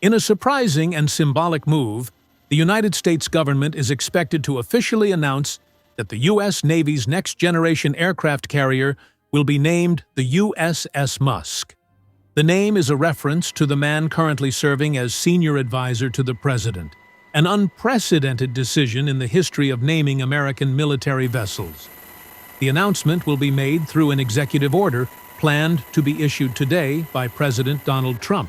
In a surprising and symbolic move, the United States government is expected to officially announce that the U.S. Navy's next-generation aircraft carrier will be named the USS Musk. The name is a reference to the man currently serving as senior advisor to the president, an unprecedented decision in the history of naming American military vessels. The announcement will be made through an executive order planned to be issued today by President Donald Trump.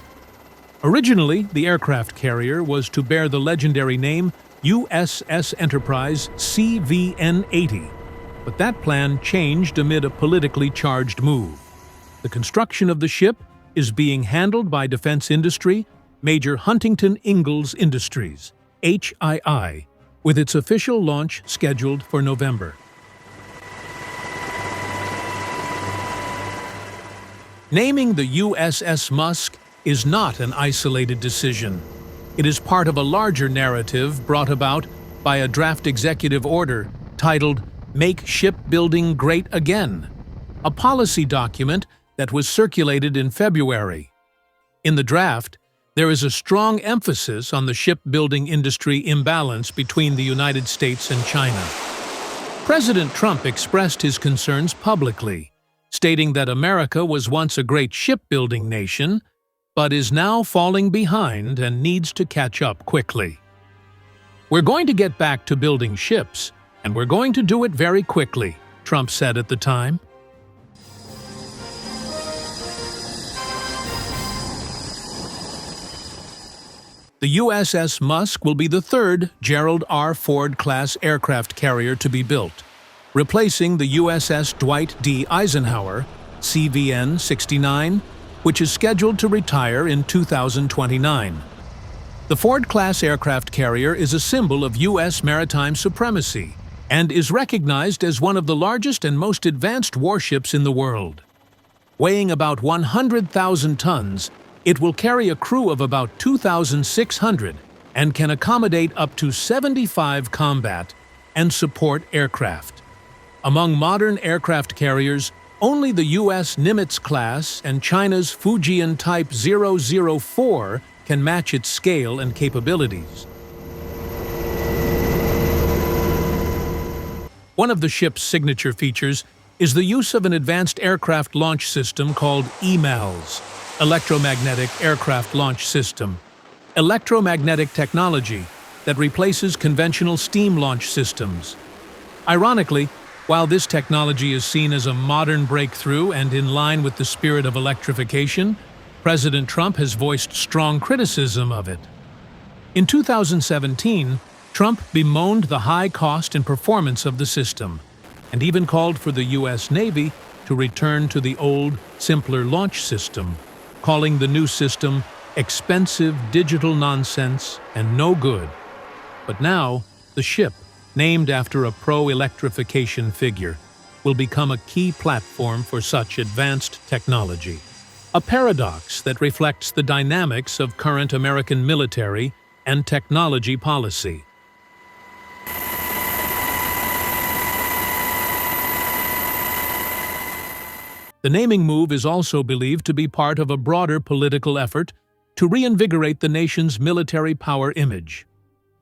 Originally, the aircraft carrier was to bear the legendary name USS Enterprise CVN-80, but that plan changed amid a politically charged move. The construction of the ship is being handled by defense industry major Huntington Ingalls Industries, HII, with its official launch scheduled for November. Naming the USS Musk is not an isolated decision. It is part of a larger narrative brought about by a draft executive order titled "Make Shipbuilding Great Again," a policy document that was circulated in February. In the draft, there is a strong emphasis on the shipbuilding industry imbalance between the United States and China. President Trump expressed his concerns publicly, stating that America was once a great shipbuilding nation, but is now falling behind and needs to catch up quickly. "We're going to get back to building ships, and we're going to do it very quickly," Trump said at the time. The USS Musk will be the third Gerald R. Ford-class aircraft carrier to be built, replacing the USS Dwight D. Eisenhower, CVN-69, which is scheduled to retire in 2029. The Ford-class aircraft carrier is a symbol of U.S. maritime supremacy and is recognized as one of the largest and most advanced warships in the world. Weighing about 100,000 tons, it will carry a crew of about 2,600 and can accommodate up to 75 combat and support aircraft. Among modern aircraft carriers, only the U.S. Nimitz class and China's Fujian Type 004 can match its scale and capabilities. One of the ship's signature features is the use of an advanced aircraft launch system called EMALS, Electromagnetic Aircraft Launch System, electromagnetic technology that replaces conventional steam launch systems. Ironically, while this technology is seen as a modern breakthrough and in line with the spirit of electrification, President Trump has voiced strong criticism of it. In 2017, Trump bemoaned the high cost and performance of the system, and even called for the U.S. Navy to return to the old, simpler launch system, calling the new system expensive digital nonsense and no good. But now, the ship, named after a pro-electrification figure, will become a key platform for such advanced technology. A paradox that reflects the dynamics of current American military and technology policy. The naming move is also believed to be part of a broader political effort to reinvigorate the nation's military power image.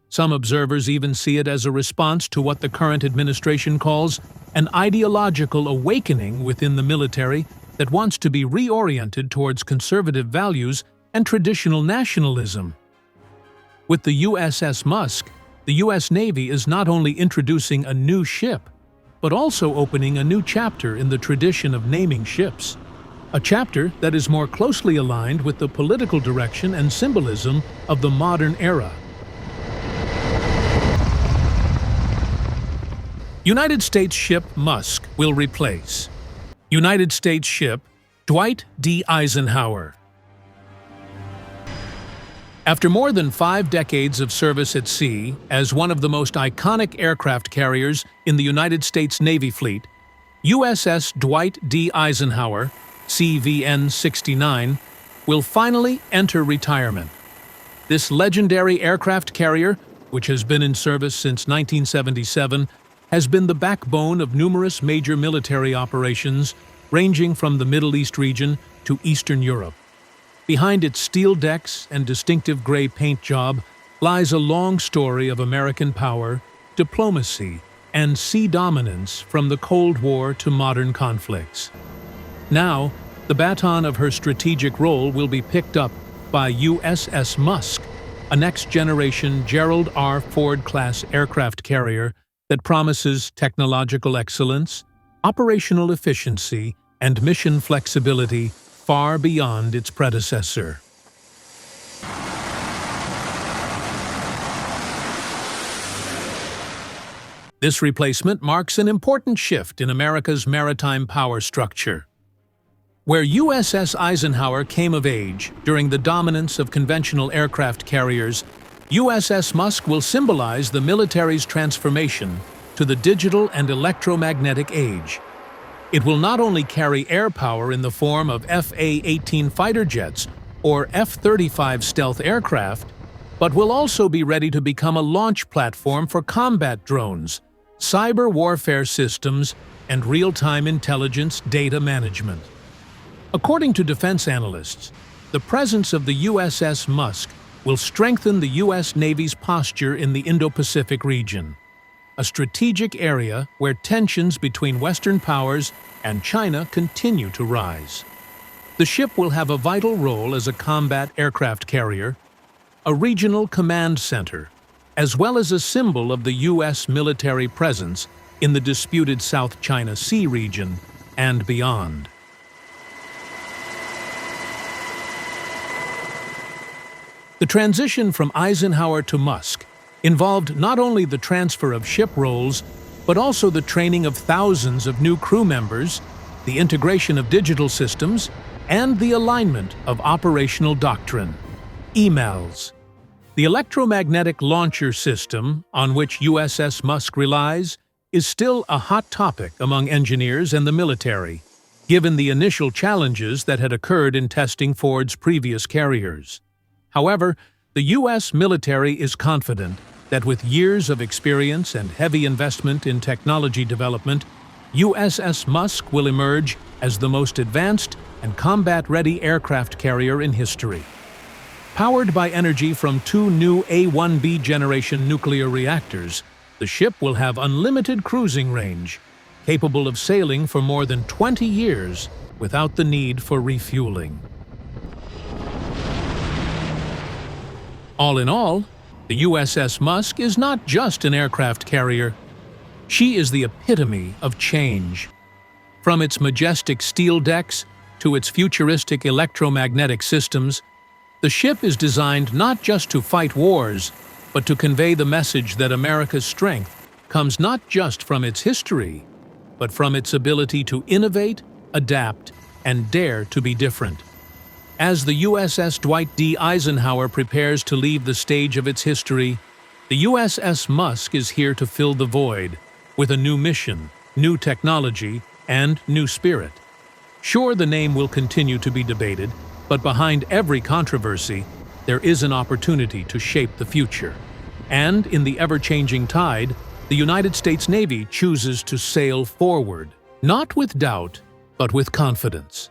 Some observers even see it as a response to what the current administration calls an ideological awakening within the military that wants to be reoriented towards conservative values and traditional nationalism. With the USS Musk, the U.S. Navy is not only introducing a new ship, but also opening a new chapter in the tradition of naming ships. A chapter that is more closely aligned with the political direction and symbolism of the modern era. United States ship Musk will replace United States ship Dwight D. Eisenhower. After more than 5 decades of service at sea as one of the most iconic aircraft carriers in the United States Navy fleet, USS Dwight D. Eisenhower, CVN-69, will finally enter retirement. This legendary aircraft carrier, which has been in service since 1977, has been the backbone of numerous major military operations ranging from the Middle East region to Eastern Europe. Behind its steel decks and distinctive gray paint job lies a long story of American power, diplomacy, and sea dominance from the Cold War to modern conflicts. Now, the baton of her strategic role will be picked up by USS Musk, a next-generation Gerald R. Ford-class aircraft carrier that promises technological excellence, operational efficiency, and mission flexibility far beyond its predecessor. This replacement marks an important shift in America's maritime power structure. Where USS Eisenhower came of age during the dominance of conventional aircraft carriers, USS Musk will symbolize the military's transformation to the digital and electromagnetic age. It will not only carry air power in the form of FA-18 fighter jets or F-35 stealth aircraft, but will also be ready to become a launch platform for combat drones, cyber warfare systems, and real-time intelligence data management. According to defense analysts, the presence of the USS Musk will strengthen the U.S. Navy's posture in the Indo-Pacific region, a strategic area where tensions between Western powers and China continue to rise. The ship will have a vital role as a combat aircraft carrier, a regional command center, as well as a symbol of the U.S. military presence in the disputed South China Sea region and beyond. The transition from Eisenhower to Musk involved not only the transfer of ship roles, but also the training of thousands of new crew members, the integration of digital systems, and the alignment of operational doctrine. EMALS. The electromagnetic launcher system, on which USS Musk relies, is still a hot topic among engineers and the military, given the initial challenges that had occurred in testing Ford's previous carriers. However, the U.S. military is confident that with years of experience and heavy investment in technology development, USS Musk will emerge as the most advanced and combat-ready aircraft carrier in history. Powered by energy from two new A-1B generation nuclear reactors, the ship will have unlimited cruising range, capable of sailing for more than 20 years without the need for refueling. All in all, the USS Musk is not just an aircraft carrier. She is the epitome of change. From its majestic steel decks to its futuristic electromagnetic systems, the ship is designed not just to fight wars, but to convey the message that America's strength comes not just from its history, but from its ability to innovate, adapt, and dare to be different. As the USS Dwight D. Eisenhower prepares to leave the stage of its history, the USS Musk is here to fill the void with a new mission, new technology, and new spirit. Sure, the name will continue to be debated, but behind every controversy, there is an opportunity to shape the future. And in the ever-changing tide, the United States Navy chooses to sail forward, not with doubt, but with confidence.